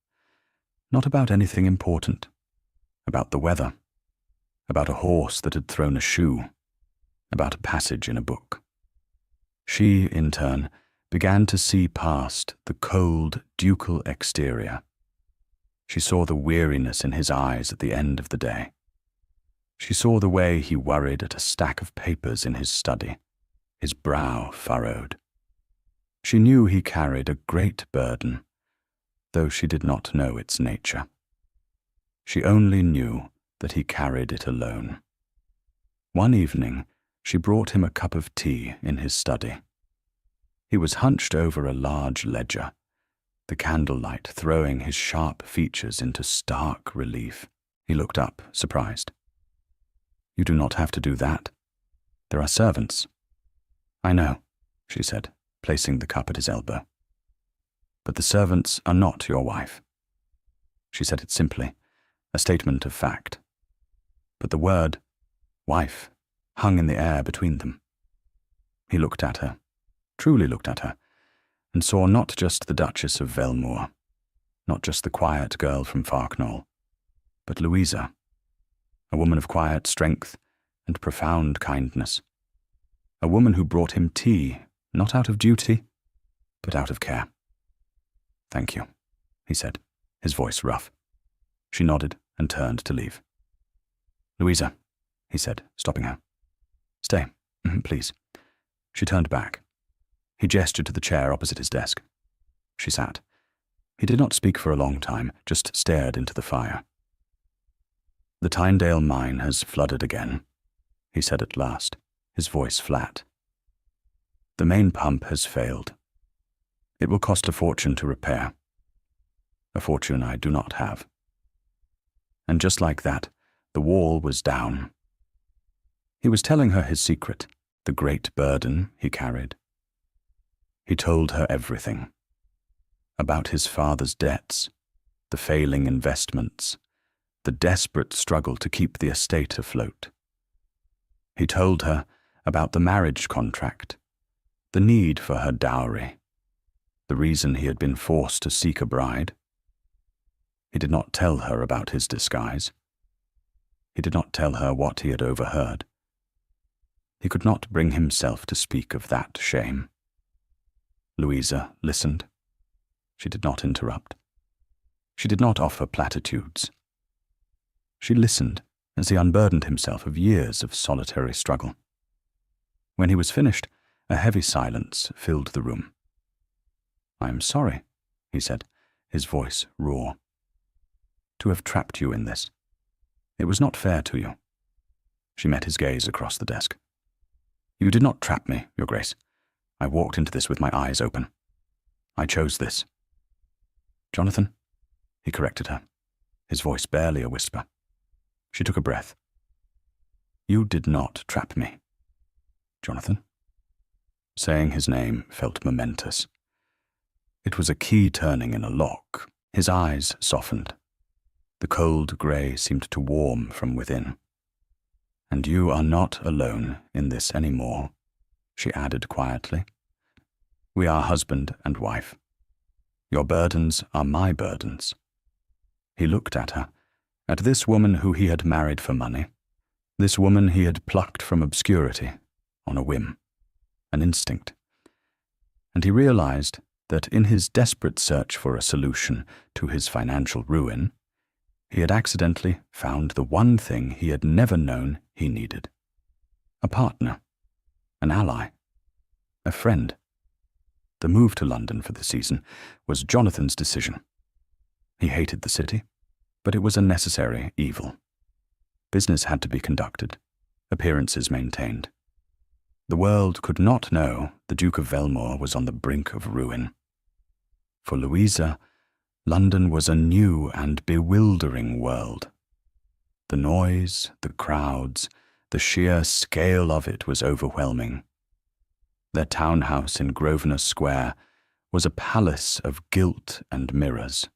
not about anything important, about the weather, about a horse that had thrown a shoe, about a passage in a book. She, in turn, began to see past the cold, ducal exterior. She saw the weariness in his eyes at the end of the day. She saw the way he worried at a stack of papers in his study, his brow furrowed. She knew he carried a great burden, though she did not know its nature. She only knew that he carried it alone. One evening, she brought him a cup of tea in his study. He was hunched over a large ledger, the candlelight throwing his sharp features into stark relief. He looked up, surprised. "You do not have to do that. There are servants." "I know," she said, placing the cup at his elbow. "But the servants are not your wife." She said it simply, a statement of fact. But the word, wife, hung in the air between them. He looked at her, truly looked at her, and saw not just the Duchess of Velmore, not just the quiet girl from Farknall, but Louisa, a woman of quiet strength and profound kindness, a woman who brought him tea, not out of duty, but out of care. "Thank you," he said, his voice rough. She nodded and turned to leave. "Louisa," he said, stopping her. "Stay, please." She turned back. He gestured to the chair opposite his desk. She sat. He did not speak for a long time, just stared into the fire. "The Tynedale mine has flooded again," he said at last, his voice flat. "The main pump has failed. It will cost a fortune to repair. A fortune I do not have." And just like that, the wall was down. He was telling her his secret, the great burden he carried. He told her everything. About his father's debts, the failing investments, the desperate struggle to keep the estate afloat. He told her about the marriage contract, the need for her dowry, the reason he had been forced to seek a bride. He did not tell her about his disguise. He did not tell her what he had overheard. He could not bring himself to speak of that shame. Louisa listened. She did not interrupt. She did not offer platitudes. She listened as he unburdened himself of years of solitary struggle. When he was finished, a heavy silence filled the room. "I am sorry," he said, his voice raw, "to have trapped you in this. It was not fair to you." She met his gaze across the desk. "You did not trap me, Your Grace. I walked into this with my eyes open. I chose this." "Jonathan," he corrected her, his voice barely a whisper. She took a breath. "You did not trap me, Jonathan." Saying his name felt momentous. It was a key turning in a lock. His eyes softened. The cold grey seemed to warm from within. "And you are not alone in this any more," she added quietly. "We are husband and wife. Your burdens are my burdens." He looked at her, at this woman who he had married for money, this woman he had plucked from obscurity on a whim, an instinct. And he realized that in his desperate search for a solution to his financial ruin, he had accidentally found the one thing he had never known he needed: a partner, an ally, a friend. The move to London for the season was Jonathan's decision. He hated the city, but it was a necessary evil. Business had to be conducted, appearances maintained. The world could not know the Duke of Velmore was on the brink of ruin. For Louisa, London was a new and bewildering world. The noise, the crowds, the sheer scale of it was overwhelming. Their townhouse in Grosvenor Square was a palace of gilt and mirrors.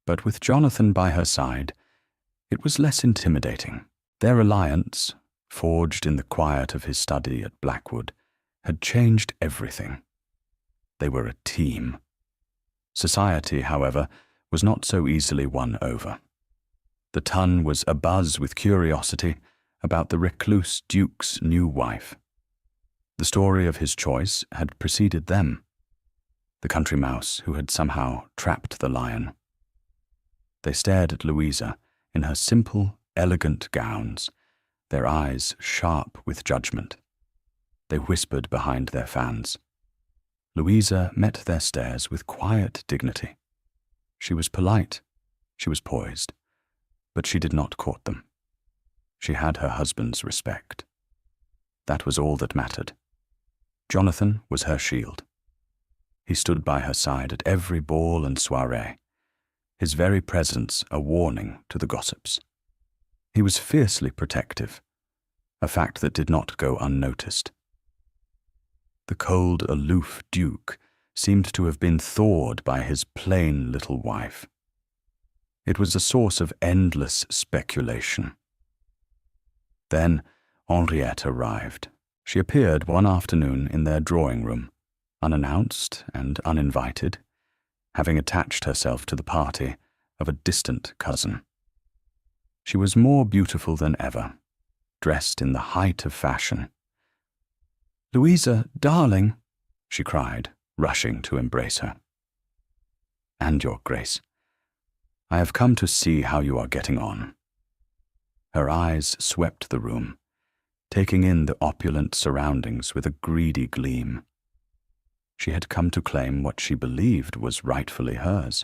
But with Jonathan by her side, it was less intimidating. Their alliance, forged in the quiet of his study at Blackwood, had changed everything. They were a team. Society, however, was not so easily won over. The Tun was abuzz with curiosity about the recluse Duke's new wife. The story of his choice had preceded them, the country mouse who had somehow trapped the lion. They stared at Louisa in her simple, elegant gowns, their eyes sharp with judgment. They whispered behind their fans. Louisa met their stares with quiet dignity. She was polite, she was poised, but she did not court them. She had her husband's respect. That was all that mattered. Jonathan was her shield. He stood by her side at every ball and soirée, his very presence a warning to the gossips. He was fiercely protective, a fact that did not go unnoticed. The cold, aloof Duke seemed to have been thawed by his plain little wife. It was a source of endless speculation. Then Henriette arrived. She appeared one afternoon in their drawing-room, unannounced and uninvited, having attached herself to the party of a distant cousin. She was more beautiful than ever, dressed in the height of fashion. "Louisa, darling," she cried, rushing to embrace her. "And your Grace, I have come to see how you are getting on." Her eyes swept the room, taking in the opulent surroundings with a greedy gleam. She had come to claim what she believed was rightfully hers.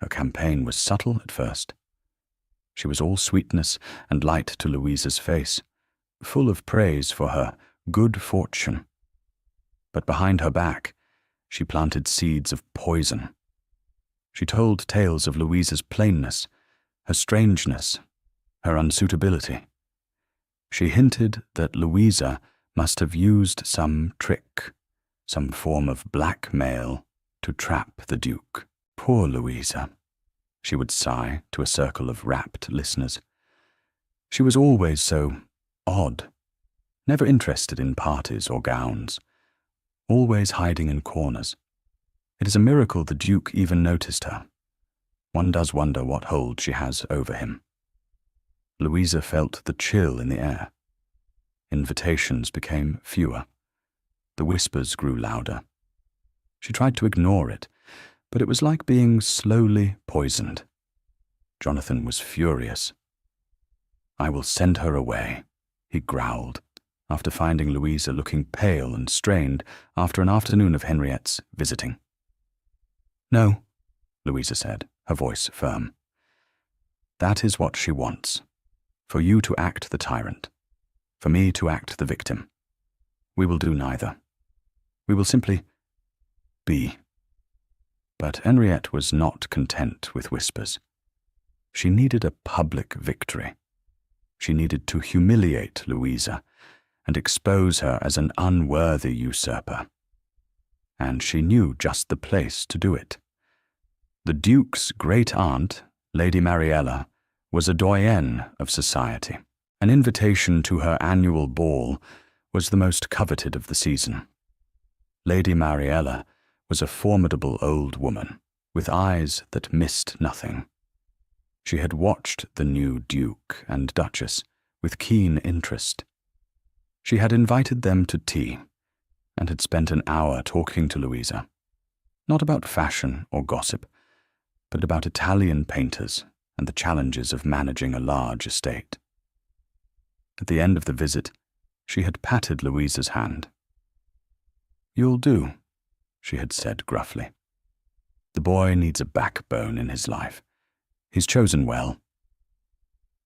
Her campaign was subtle at first. She was all sweetness and light to Louisa's face, full of praise for her good fortune. But behind her back, she planted seeds of poison. She told tales of Louisa's plainness, her strangeness, her unsuitability. She hinted that Louisa must have used some trick, some form of blackmail to trap the Duke. Poor Louisa, she would sigh to a circle of rapt listeners. She was always so odd, never interested in parties or gowns, always hiding in corners. It is a miracle the Duke even noticed her. One does wonder what hold she has over him. Louisa felt the chill in the air. Invitations became fewer. The whispers grew louder. She tried to ignore it, but it was like being slowly poisoned. Jonathan was furious. "I will send her away," he growled, after finding Louisa looking pale and strained after an afternoon of Henriette's visiting. "No," Louisa said, her voice firm. "That is what she wants. For you to act the tyrant, for me to act the victim. We will do neither. We will simply be." But Henriette was not content with whispers. She needed a public victory. She needed to humiliate Louisa and expose her as an unworthy usurper. And she knew just the place to do it. The Duke's great-aunt, Lady Mariella was a doyenne of society. An invitation to her annual ball was the most coveted of the season. Lady Mariella was a formidable old woman, with eyes that missed nothing. She had watched the new Duke and Duchess with keen interest. She had invited them to tea, and had spent an hour talking to Louisa, not about fashion or gossip, but about Italian painters and the challenges of managing a large estate. At the end of the visit, she had patted Louisa's hand. "You'll do," she had said gruffly. "The boy needs a backbone in his life. He's chosen well."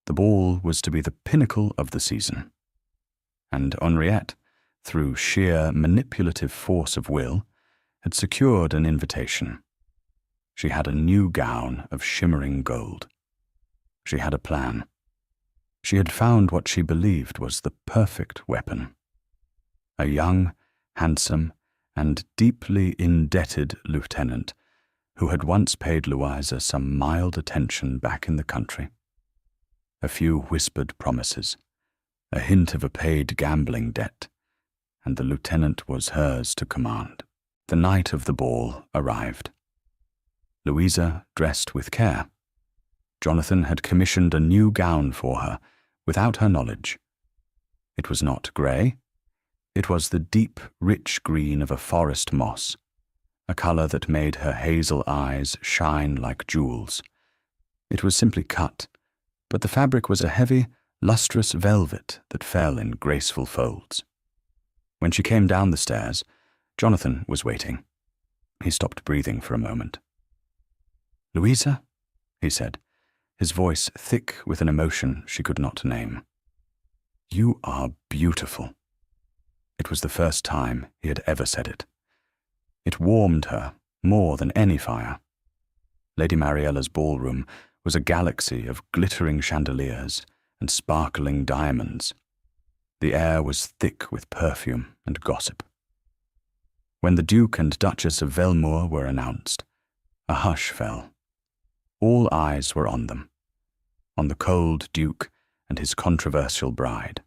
The ball was to be the pinnacle of the season, and Henriette, through sheer manipulative force of will, had secured an invitation. She had a new gown of shimmering gold. She had a plan. She had found what she believed was the perfect weapon. A young, handsome, and deeply indebted lieutenant who had once paid Louisa some mild attention back in the country. A few whispered promises, a hint of a paid gambling debt, and the lieutenant was hers to command. The night of the ball arrived. Louisa dressed with care. Jonathan had commissioned a new gown for her, without her knowledge. It was not grey. It was the deep, rich green of a forest moss, a colour that made her hazel eyes shine like jewels. It was simply cut, but the fabric was a heavy, lustrous velvet that fell in graceful folds. When she came down the stairs, Jonathan was waiting. He stopped breathing for a moment. "Louisa," he said, his voice thick with an emotion she could not name. "You are beautiful." It was the first time he had ever said it. It warmed her more than any fire. Lady Mariella's ballroom was a galaxy of glittering chandeliers and sparkling diamonds. The air was thick with perfume and gossip. When the Duke and Duchess of Velmoor were announced, a hush fell. All eyes were on them, on the cold Duke and his controversial bride.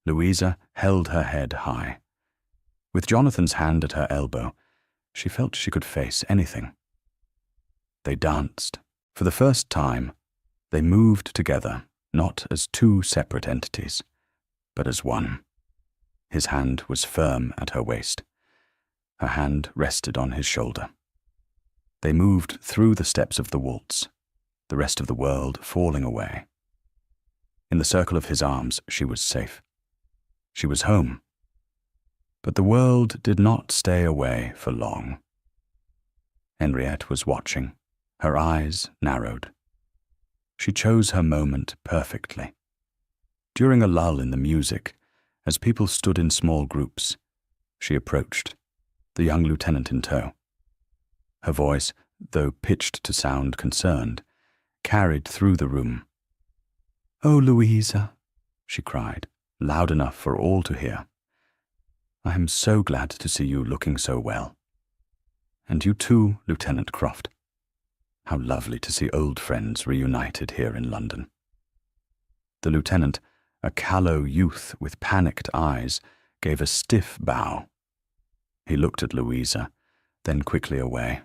Louisa held her head high. With Jonathan's hand at her elbow, she felt she could face anything. They danced. For the first time, they moved together, not as two separate entities, but as one. His hand was firm at her waist. Her hand rested on his shoulder. They moved through the steps of the waltz, the rest of the world falling away. In the circle of his arms, she was safe. She was home. But the world did not stay away for long. Henriette was watching, her eyes narrowed. She chose her moment perfectly. During a lull in the music, as people stood in small groups, she approached, the young lieutenant in tow. Her voice, though pitched to sound concerned, carried through the room. "Oh, Louisa," she cried, loud enough for all to hear. "I am so glad to see you looking so well. And you too, Lieutenant Croft. How lovely to see old friends reunited here in London." The lieutenant, a callow youth with panicked eyes, gave a stiff bow. He looked at Louisa, then quickly away,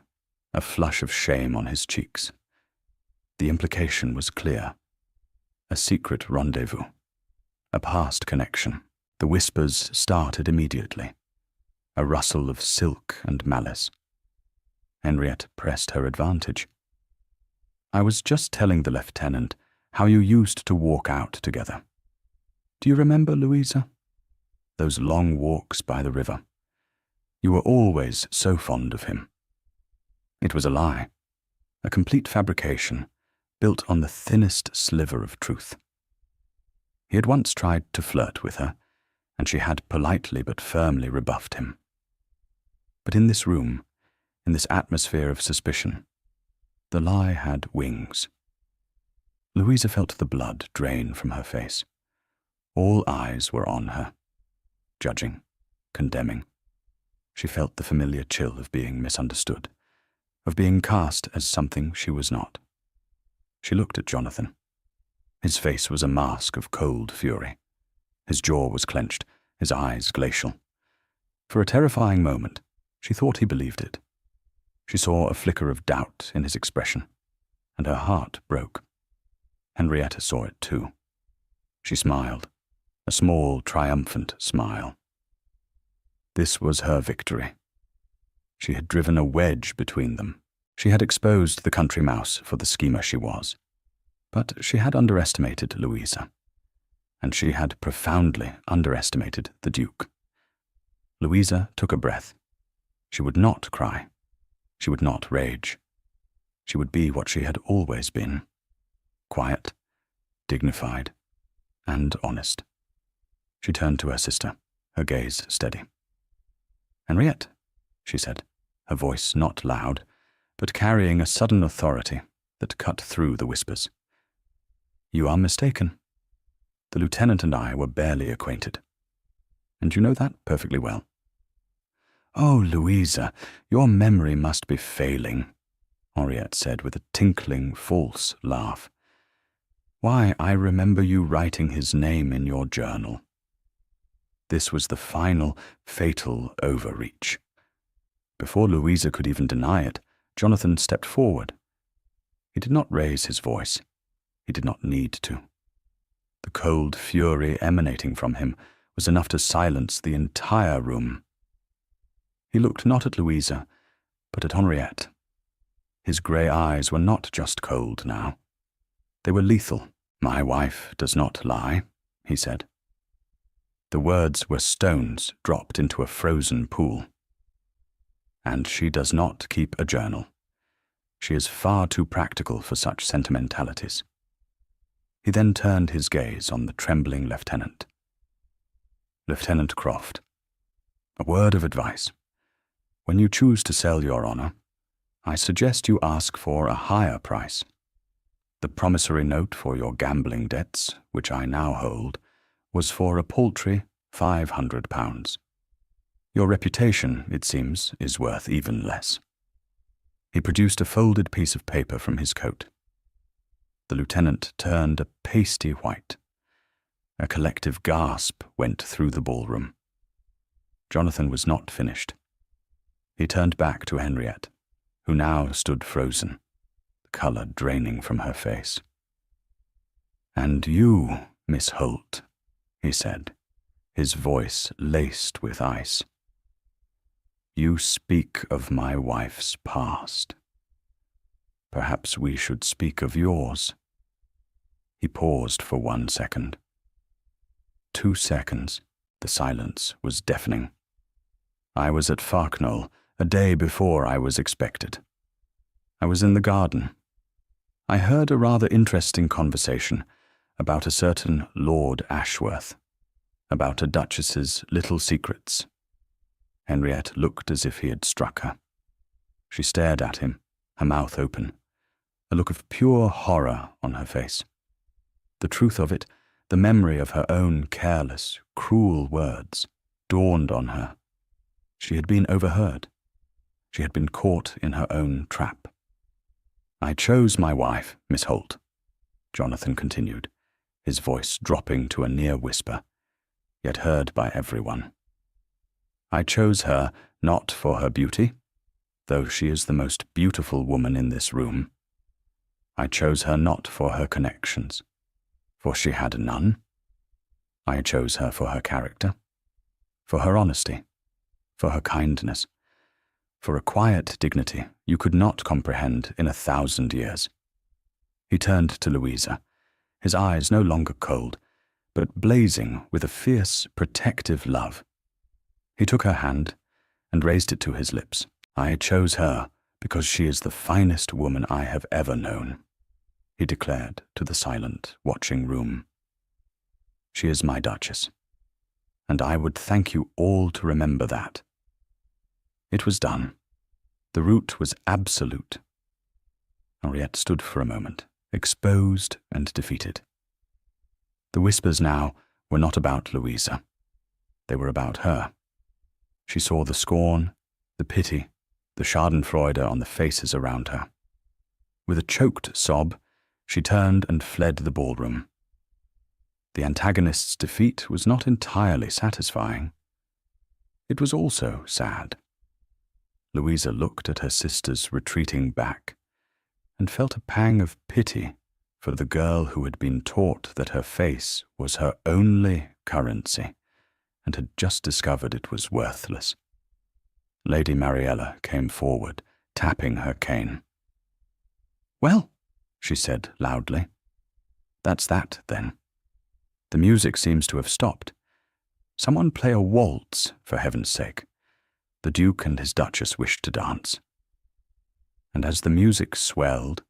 a flush of shame on his cheeks. The implication was clear. A secret rendezvous. A past connection. The whispers started immediately. A rustle of silk and malice. Henriette pressed her advantage. "I was just telling the lieutenant how you used to walk out together. Do you remember, Louisa? Those long walks by the river. You were always so fond of him." It was a lie, a complete fabrication, built on the thinnest sliver of truth. He had once tried to flirt with her, and she had politely but firmly rebuffed him. But in this room, in this atmosphere of suspicion, the lie had wings. Louisa felt the blood drain from her face. All eyes were on her, judging, condemning. She felt the familiar chill of being misunderstood, of being cast as something she was not. She looked at Jonathan. His face was a mask of cold fury. His jaw was clenched, his eyes glacial. For a terrifying moment, she thought he believed it. She saw a flicker of doubt in his expression, and her heart broke. Henrietta saw it too. She smiled, a small, triumphant smile. This was her victory. She had driven a wedge between them. She had exposed the country mouse for the schemer she was. But she had underestimated Louisa, and she had profoundly underestimated the Duke. Louisa took a breath. She would not cry. She would not rage. She would be what she had always been, quiet, dignified, and honest. She turned to her sister, her gaze steady. "Henriette," she said, her voice not loud, but carrying a sudden authority that cut through the whispers. "You are mistaken. The lieutenant and I were barely acquainted. And you know that perfectly well." "Oh, Louisa, your memory must be failing," Henriette said with a tinkling, false laugh. "Why, I remember you writing his name in your journal." This was the final, fatal overreach. Before Louisa could even deny it, Jonathan stepped forward. He did not raise his voice. He did not need to. The cold fury emanating from him was enough to silence the entire room. He looked not at Louisa, but at Henriette. His grey eyes were not just cold now. They were lethal. "My wife does not lie," he said. The words were stones dropped into a frozen pool. "And she does not keep a journal. She is far too practical for such sentimentalities." He then turned his gaze on the trembling lieutenant. "Lieutenant Croft, a word of advice. When you choose to sell your honor, I suggest you ask for a higher price. The promissory note for your gambling debts, which I now hold, was for a paltry £500. Your reputation, it seems, is worth even less." He produced a folded piece of paper from his coat. The lieutenant turned a pasty white. A collective gasp went through the ballroom. Jonathan was not finished. He turned back to Henriette, who now stood frozen, the colour draining from her face. "And you, Miss Holt," he said, his voice laced with ice. "You speak of my wife's past. Perhaps we should speak of yours." He paused for 1 second. 2 seconds. The silence was deafening. "I was at Farknol a day before I was expected. I was in the garden. I heard a rather interesting conversation about a certain Lord Ashworth, about a duchess's little secrets." Henriette looked as if he had struck her. She stared at him, her mouth open, a look of pure horror on her face. The truth of it, the memory of her own careless, cruel words, dawned on her. She had been overheard. She had been caught in her own trap. "I chose my wife, Miss Holt," Jonathan continued, his voice dropping to a near whisper, yet heard by everyone. "I chose her not for her beauty, though she is the most beautiful woman in this room. I chose her not for her connections, for she had none. I chose her for her character, for her honesty, for her kindness, for a quiet dignity you could not comprehend in 1,000 years." He turned to Louisa, his eyes no longer cold, but blazing with a fierce, protective love. He took her hand and raised it to his lips. "I chose her because she is the finest woman I have ever known," he declared to the silent, watching room. "She is my Duchess, and I would thank you all to remember that." It was done. The route was absolute. Henriette stood for a moment, exposed and defeated. The whispers now were not about Louisa. They were about her. She saw the scorn, the pity, the schadenfreude on the faces around her. With a choked sob, She turned and fled the ballroom. The antagonist's defeat was not entirely satisfying. It was also sad. Louisa looked at her sister's retreating back and felt a pang of pity for the girl who had been taught that her face was her only currency and had just discovered it was worthless. Lady Mariella came forward, tapping her cane. "Well," she said loudly. "That's that, then. The music seems to have stopped. Someone play a waltz, for heaven's sake. The Duke and his Duchess wished to dance." And as the music swelled,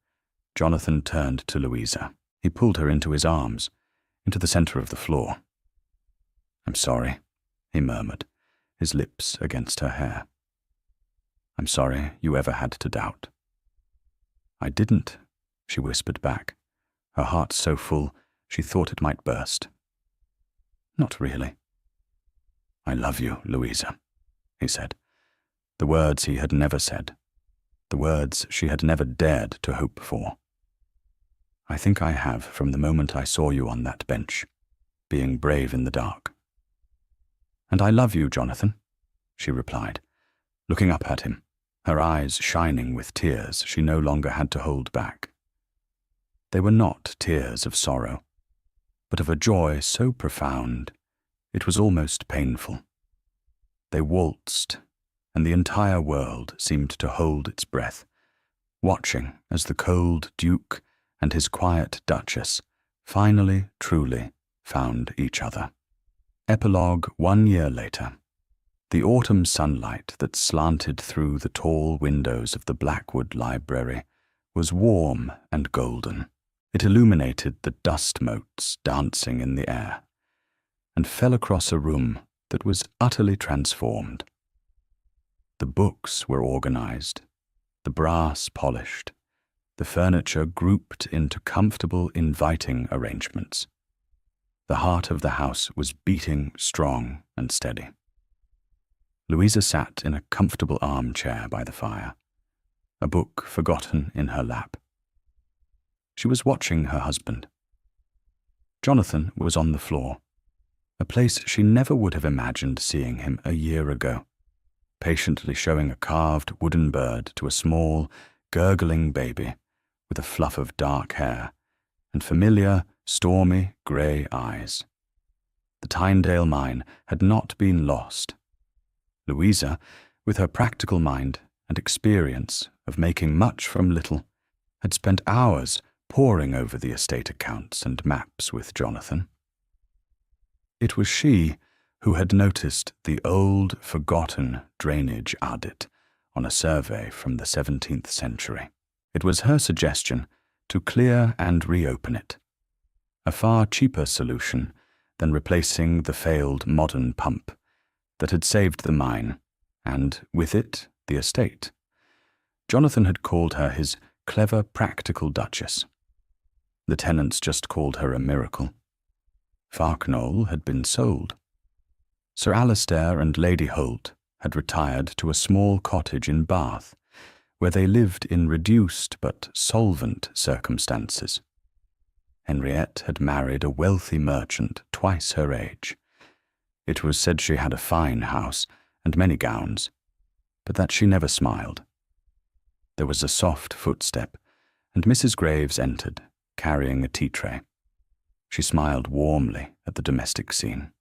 Jonathan turned to Louisa. He pulled her into his arms, into the center of the floor. "I'm sorry," he murmured, his lips against her hair. "I'm sorry you ever had to doubt." "I didn't," she whispered back, her heart so full she thought it might burst. "Not really." "I love you, Louisa," he said, the words he had never said, the words she had never dared to hope for. "I think I have from the moment I saw you on that bench, being brave in the dark." "And I love you, Jonathan," she replied, looking up at him, her eyes shining with tears she no longer had to hold back. They were not tears of sorrow, but of a joy so profound it was almost painful. They waltzed, and the entire world seemed to hold its breath, watching as the cold Duke and his quiet Duchess finally, truly found each other. Epilogue 1 year later. The autumn sunlight that slanted through the tall windows of the Blackwood Library was warm and golden. It illuminated the dust motes dancing in the air, and fell across a room that was utterly transformed. The books were organized, the brass polished, the furniture grouped into comfortable, inviting arrangements. The heart of the house was beating strong and steady. Louisa sat in a comfortable armchair by the fire, a book forgotten in her lap. She was watching her husband. Jonathan was on the floor, a place she never would have imagined seeing him a year ago, patiently showing a carved wooden bird to a small, gurgling baby with a fluff of dark hair and familiar, stormy grey eyes. The Tynedale mine had not been lost. Louisa, with her practical mind and experience of making much from little, had spent hours poring over the estate accounts and maps with Jonathan. It was she who had noticed the old, forgotten drainage adit on a survey from the 17th century. It was her suggestion to clear and reopen it, a far cheaper solution than replacing the failed modern pump that had saved the mine, and, with it, the estate. Jonathan had called her his clever, practical Duchess. The tenants just called her a miracle. Farknowle had been sold. Sir Alistair and Lady Holt had retired to a small cottage in Bath, where they lived in reduced but solvent circumstances. Henriette had married a wealthy merchant twice her age. It was said she had a fine house and many gowns, but that she never smiled. There was a soft footstep, and Mrs. Graves entered, carrying a tea tray. She smiled warmly at the domestic scene.